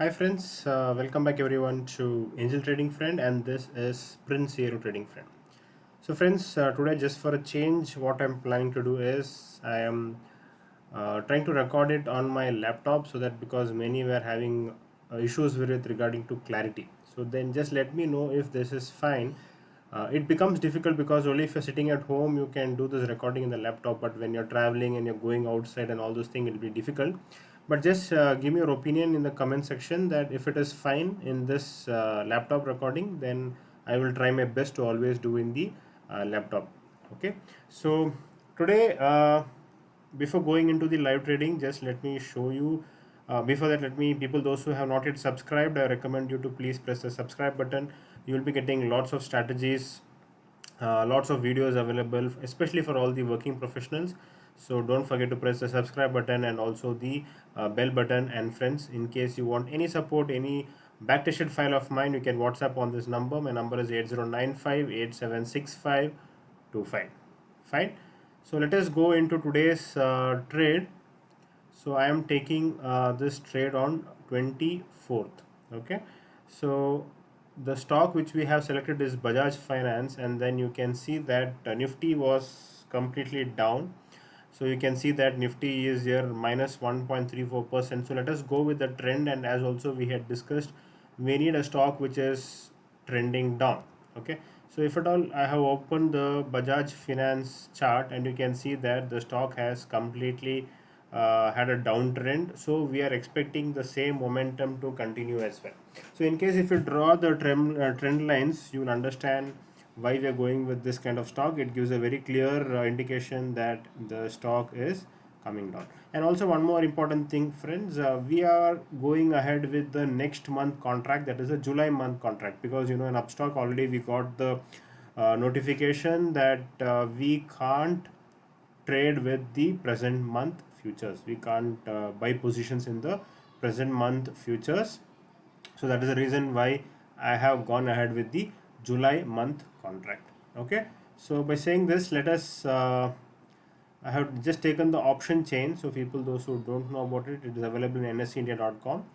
Hi friends, welcome back everyone to Angel Trading Friend, and this is Prince Hero Trading Friend. So friends, today just for a change, what I'm planning to do is I am trying to record it on my laptop, so that because many were having issues with it regarding to clarity. So then just let me know if this is fine. It becomes difficult because only if you're sitting at home you can do this recording in the laptop, but when you're traveling and you're going outside and all those things, it'll be difficult. But just give me your opinion in the comment section that if it is fine in this laptop recording, then I will try my best to always do in the laptop. Okay, so today before going into the live trading, just let me show you. Before that, let me people those who have not yet subscribed, I recommend you to please press the subscribe button. You will be getting lots of strategies, lots of videos available, especially for all the working professionals. So don't forget to press the subscribe button and also the bell button. And friends, in case you want any support, any backtested file of mine, you can WhatsApp on this number. My number is 8095876525. Fine. So let us go into today's trade. So I am taking this trade on 24th. Okay, so the stock which we have selected is Bajaj Finance, and then you can see that Nifty was completely down. So you can see that Nifty is here minus 1.34%. So let us go with the trend, and as also we had discussed, we need a stock which is trending down. Okay, so if at all I have opened the Bajaj Finance chart, and you can see that the stock has completely had a downtrend, so we are expecting the same momentum to continue as well. So in case if you draw the trend lines, you will understand why we are going with this kind of stock. It gives a very clear indication that the stock is coming down. And also one more important thing friends, we are going ahead with the next month contract, that is a July month contract, because you know in Upstock already we got the notification that we can't trade with the present month futures. We can't buy positions in the present month futures. So that is the reason why I have gone ahead with the July month contract. Okay, so by saying this, let us I have just taken the option chain. So people those who don't know about it, it is available in nseindia.com.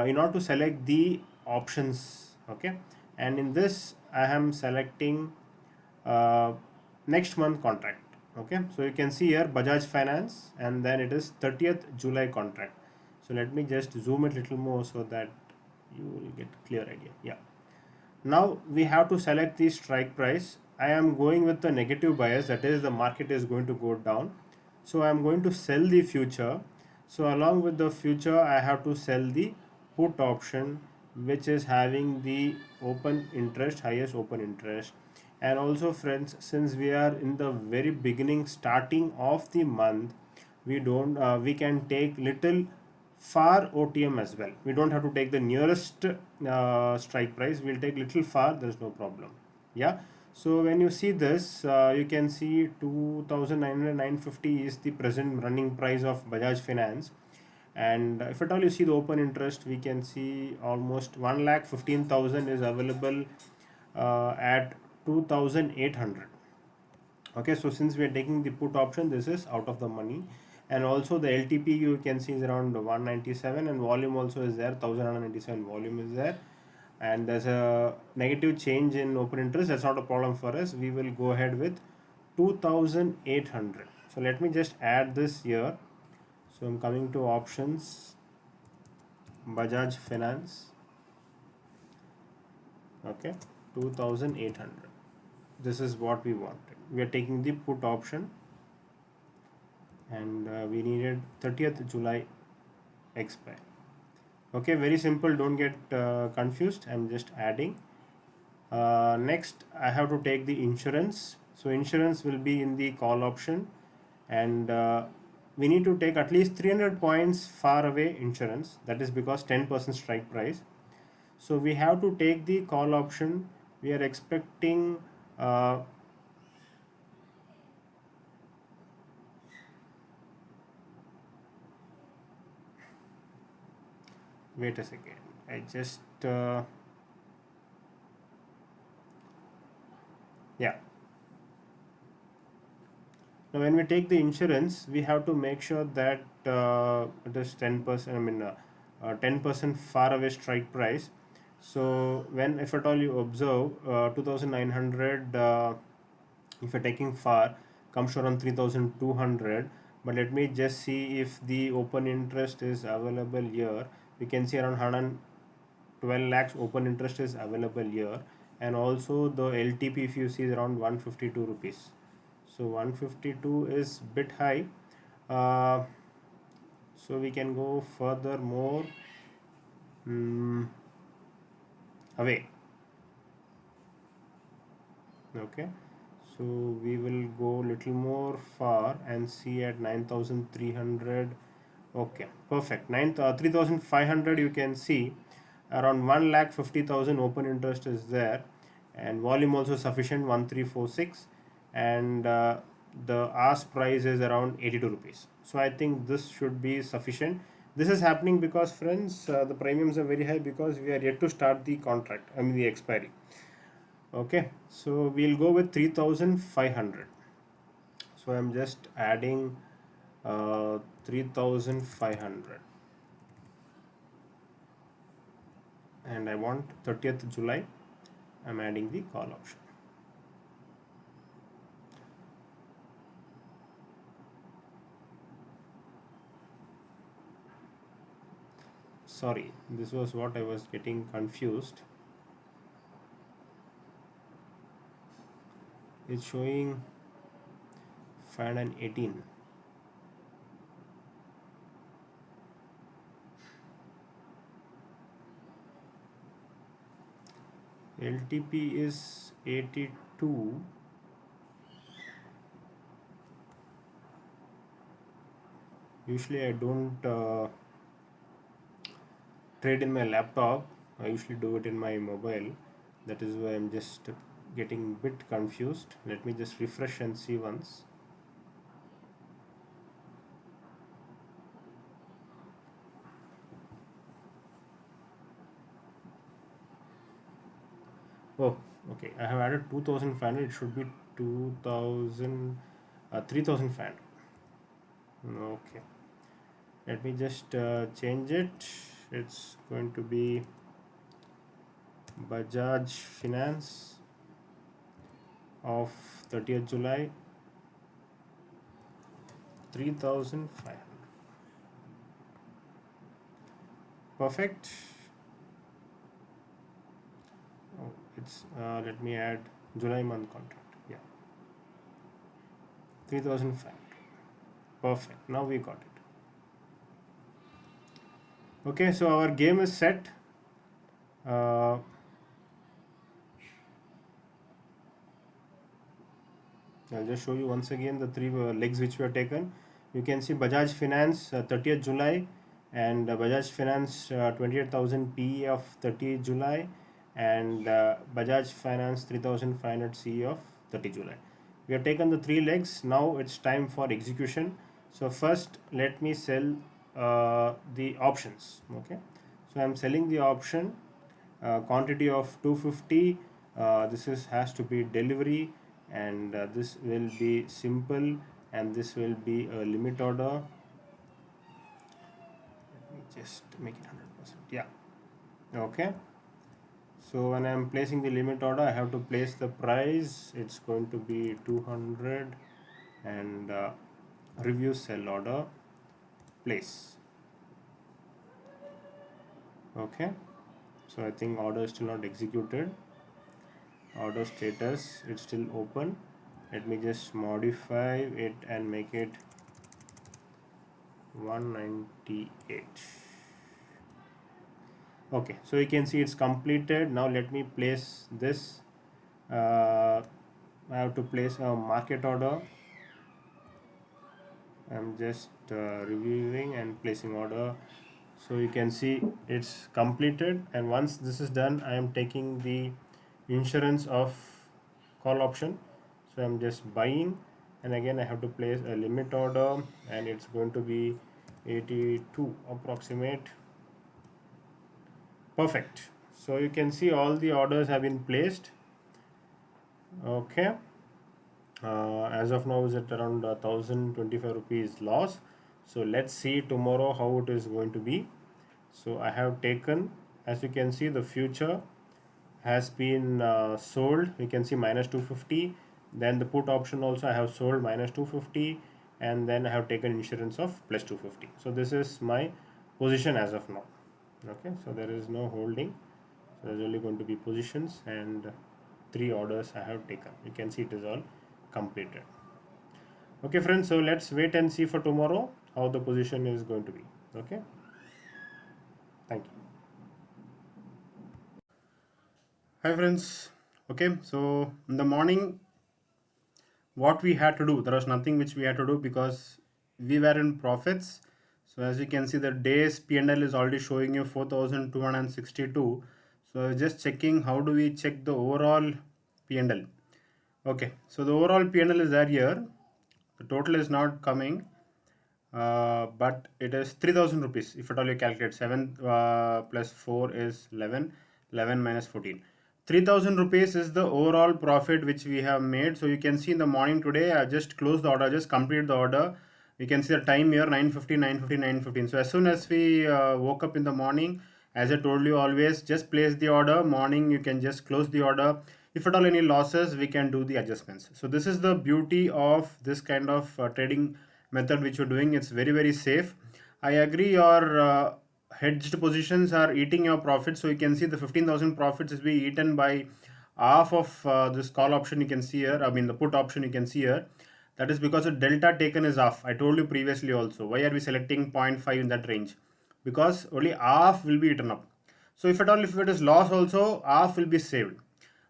In order to select the options, okay, and in this I am selecting uh, next month contract. Okay, so you can see here Bajaj Finance, and then it is 30th July contract. So let me just zoom it a little more so that you will get clear idea. Yeah, now we have to select the strike price. I am going with the negative bias, that is the market is going to go down, so I am going to sell the future. So along with the future I have to sell the put option, which is having the open interest, highest open interest. And also friends, since we are in the very beginning starting of the month, we can take little far OTM as well. We don't have to take the nearest strike price. We'll take little far. There's no problem. Yeah. So when you see this, you can see 2,950 is the present running price of Bajaj Finance. And if at all you see the open interest, we can see almost 1,15,000 is available at 2,800. Okay, so since we are taking the put option, this is out of the money. And also the LTP you can see is around 197, and volume also is there, 1197 volume is there. And there's a negative change in open interest. That's not a problem for us. We will go ahead with 2800. So let me just add this here. So I'm coming to options, Bajaj Finance. Okay, 2800. This is what we wanted. We are taking the put option, and we needed 30th July expire. Okay, very simple, don't get confused. I'm just adding. Next I have to take the insurance. So insurance will be in the call option, and we need to take at least 300 points far away insurance, that is because 10% strike price. So we have to take the call option. We are expecting wait a second, I just yeah. Now, when we take the insurance, we have to make sure that it is 10%. I mean, 10% far away strike price. So when, if at all you observe, 2900, if you're taking far, comes to around 3200. But let me just see if the open interest is available here. We can see around 112 lakhs open interest is available here, and also the LTP, if you see, is around 152 rupees. So 152 is bit high. uh, so we can go further more, mm, away. Okay, so we will go little more far and see at 9300. Okay, perfect. 3500, you can see around 1,50,000 open interest is there, and volume also sufficient, 1346, and the ask price is around 82 rupees. So I think this should be sufficient. This is happening because, friends, the premiums are very high because we are yet to start the contract, I mean the expiry. Okay, so we'll go with 3500. So I'm just adding 3500, and I want 30th July. I'm adding the call option. Sorry, this was what I was getting confused. It's showing 518. LTP is 82. Usually I don't trade in my laptop. I usually do it in my mobile. That is why I'm just getting a bit confused. Let me just refresh and see once. Oh, okay. I have added 2500. It should be 2000, 3500. Okay. Let me just change it. It's going to be Bajaj Finance of 30th July, 3500. Perfect. Oh, it's let me add July month contract. Yeah, 3500. Perfect. Now we got it. Okay, so our game is set. Uh, I'll just show you once again the three legs which were taken. You can see Bajaj Finance 30th July, and Bajaj Finance 28,000 PE of 30th July, and Bajaj Finance 3,500 CE of 30 July. We have taken the three legs. Now it's time for execution. So first, let me sell the options. Okay, so I'm selling the option, quantity of 250. This is has to be delivery, and this will be simple, and this will be a limit order. Let me just make it 100%. Yeah. Okay, so when I'm placing the limit order, I have to place the price. It's going to be 200, and review sell order, place. Okay, so I think order is still not executed. Order status, it's still open. Let me just modify it and make it 198. Okay, so you can see it's completed. Now let me place this. I have to place a market order. I'm just reviewing and placing order. So you can see it's completed, and once this is done, I am taking the insurance of call option. So I'm just buying, and again I have to place a limit order, and it's going to be 82 approximate. Perfect. So you can see all the orders have been placed. Okay, as of now is at around 1025 rupees loss. So let's see tomorrow how it is going to be. So I have taken, as you can see, the future has been sold. We can see minus 250. Then the put option also I have sold minus 250, and then I have taken insurance of plus 250. So this is my position as of now. Okay, so there is no holding. So there's only going to be positions, and 3 orders I have taken. You can see it is all completed. Okay friends, so let's wait and see for tomorrow how the position is going to be. Okay, thank you. Hi friends. Okay, so in the morning, what we had to do, there was nothing which we had to do because we were in profits. So as you can see, the day's P&L is already showing you 4,262. So I was just checking how do we check the overall P&L. Okay, so the overall P&L is there here. The total is not coming, but it is 3,000 rupees. If at all you calculate 7 plus 4 is 11, 11 minus 14. 3,000 rupees is the overall profit which we have made. So you can see in the morning today, I just closed the order, just completed the order. You can see the time here 9:50, 9:50, 9:15. So as soon as we woke up in the morning, as I told you always, just place the order. Morning you can just close the order. If at all any losses, we can do the adjustments. So this is the beauty of this kind of trading method which you're doing. It's very, very safe. I agree your hedged positions are eating your profits. So you can see the 15,000 profits is being eaten by half of this call option you can see here. I mean the put option you can see here. That is because the delta taken is off. I told you previously also. Why are we selecting 0.5 in that range? Because only half will be eaten up. So if at all, if it is loss also, half will be saved.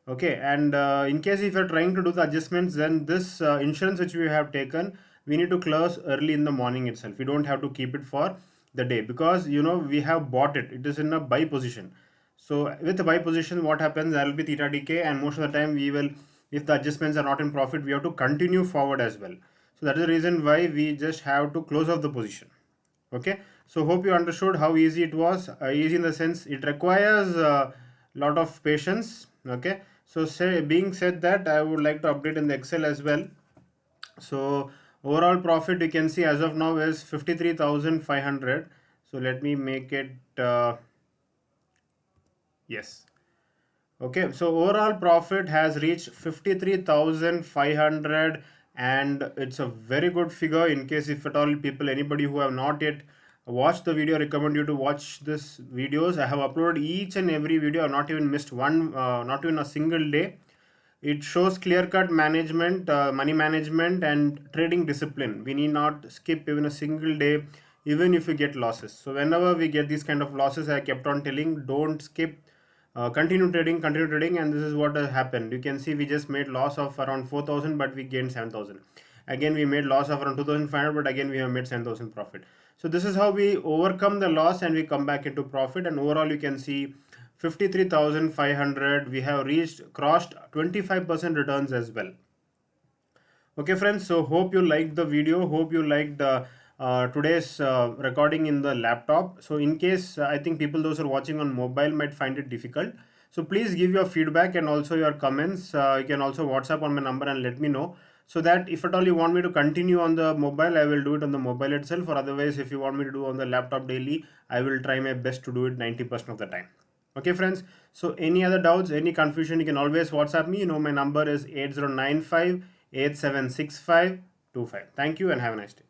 Okay, and in case if you're trying to do the adjustments, then this insurance which we have taken, we need to close early in the morning itself. We don't have to keep it for the day because we have bought it. It is in a buy position. So with the buy position, what happens? There will be theta decay, and most of the time we will, if the adjustments are not in profit, we have to continue forward as well. So that is the reason why we just have to close off the position. Okay, so hope you understood how easy it was. Easy in the sense it requires a lot of patience. Okay, so say being said that, I would like to update in the Excel as well. So overall profit you can see as of now is 53,500. So let me make it yes. Okay, so overall profit has reached 53,500, and it's a very good figure. In case if at all people, anybody who have not yet watched the video, recommend you to watch this videos. I have uploaded each and every video. I have not even missed one, not even a single day. It shows clear-cut management, money management, and trading discipline. We need not skip even a single day, even if we get losses. So whenever we get these kind of losses, I kept on telling, don't skip. Continue trading, and this is what has happened. You can see we just made loss of around 4,000, but we gained 7,000. Again, we made loss of around 2,500, but again we have made 7,000 profit. So this is how we overcome the loss and we come back into profit. And overall, you can see 53,500. We have crossed 25% returns as well. Okay friends, so hope you liked the video, hope you liked today's recording in the laptop. So in case I think people those who are watching on mobile might find it difficult, so please give your feedback and also your comments. You can also WhatsApp on my number and let me know, so that if at all you want me to continue on the mobile, I will do it on the mobile itself, or otherwise if you want me to do on the laptop daily, I will try my best to do it 90% of the time. Okay friends, so any other doubts, any confusion, you can always WhatsApp me. My number is 8095 876525. Thank you and have a nice day.